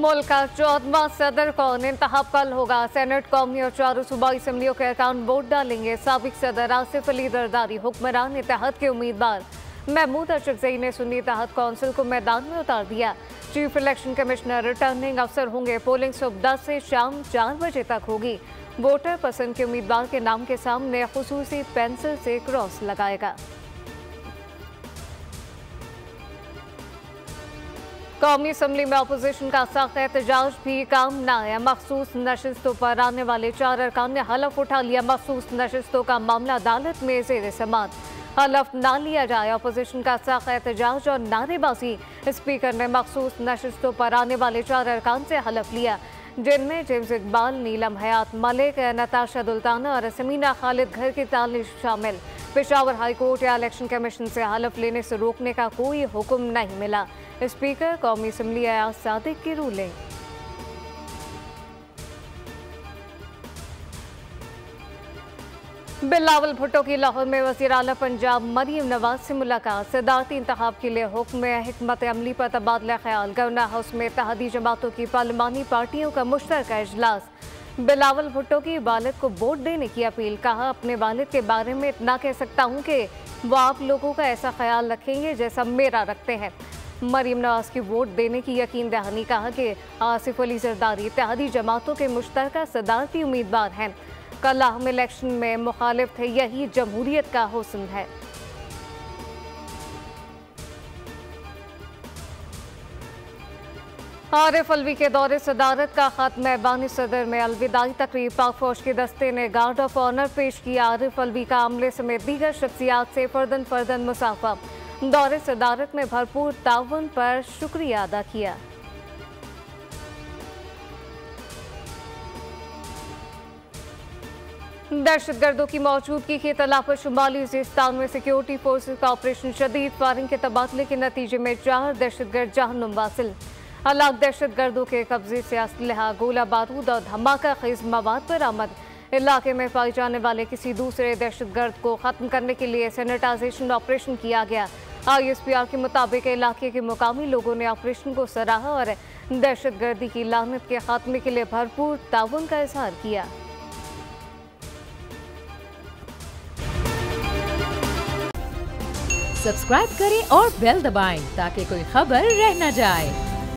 मुल्क का 14वां सदर कौन इंतखाब कल होगा। सेनेट, कौमी और चारों सूबाई असम्बलियों के अरकान वोट डालेंगे। साबिक सदर आसिफ अली जरदारी हुक्मरान इत्तेहाद के उम्मीदवार। महमूद अशरफजई ने सुन्नी इत्तेहाद कौंसिल को मैदान में उतार दिया। चीफ इलेक्शन कमिश्नर रिटर्निंग अफसर होंगे। पोलिंग सुबह 10 से शाम 4 बजे तक होगी। वोटर पसंद के उम्मीदवार के नाम के सामने खुसूसी पेंसिल से क्रॉस लगाएगा। कौमी असम्बली में अपोजिशन का सख्त एहतजाज भी काम न आया। मखसूस नशिस्तों पर आने वाले 4 अरकान ने हलफ उठा लिया। मखसूस नशिस्तों का मामला अदालत में ज़ेर समाअत। हलफ ना लिया जाए, अपोजिशन का सख्त एहतजाज और नारेबाजी। स्पीकर ने मखसूस नशिस्तों पर आने वाले 4 अरकान से हलफ लिया, जिनमें जेम्स इकबाल, नीलम हयात मलिक, नताशा दुल्ताना और समीना खालिद घर की तालिश शामिल। पेशावर हाई कोर्ट या इलेक्शन कमीशन से हलफ लेने से रोकने का कोई हुक्म नहीं मिला। स्पीकर कौमी असम्बली अयाज सादिक की रूलिंग। बिलावल भुट्टो की लाहौर में वज़ीर आला पंजाब मरीम नवाज से मुलाकात। सदारती इंतखाब के लिए हुक्म हिकमत अमली पर तबादला ख्याल। गवर्नर हाउस में इत्तेहादी जमातों की पार्लिमानी पार्टियों का मुश्तरका इजलास। बिलावल भुट्टो की वालिद को वोट देने की अपील। कहा, अपने वालिद के बारे में इतना कह सकता हूँ कि वो आप लोगों का ऐसा ख्याल रखेंगे जैसा मेरा रखते हैं। मरीम नवाज की वोट देने की यकीन दहानी। कहा कि आसिफ अली जरदारी इत्तेहादी जमातों के मुश्तरका सदारती उम्मीदवार हैं। कल हम इलेक्शन में मुखालिफ थे, यही जमहूरियत का हुस्न है। आरिफ अलवी के दौरे सदारत का खत्म। ऐवान सदर में अलविदाई तकरीब। पाक फौज के दस्ते ने गार्ड ऑफ ऑनर पेश किया। आरिफ अलवी का आमले समेत दीगर शख्सियात से फर्दन फर्दन मुसाफा। दौरे सदारत में भरपूर ताउन पर शुक्रिया अदा किया। दहशतगर्दों की मौजूदगी की इत्तला पर शुमाली वज़ीरिस्तान में सिक्योरिटी फोर्सेज का ऑपरेशन शदीद फायरिंग के तबादले के नतीजे में 4 दहशतगर्द जहन्नुम वासिल। हलाक दहशतगर्दों के कब्जे से असलहा, गोला बारूद और धमाका खेज मवाद बरामद। इलाके में पाए जाने वाले किसी दूसरे दहशतगर्द को खत्म करने के लिए सैनिटाइजेशन ऑपरेशन किया गया। ISPR के मुताबिक इलाके के मुकामी लोगों ने ऑपरेशन को सराहा और दहशतगर्दी की लानत के खात्मे के लिए भरपूर ताउन का इजहार किया। सब्सक्राइब करें और बेल दबाएं ताकि कोई खबर रह न जाए।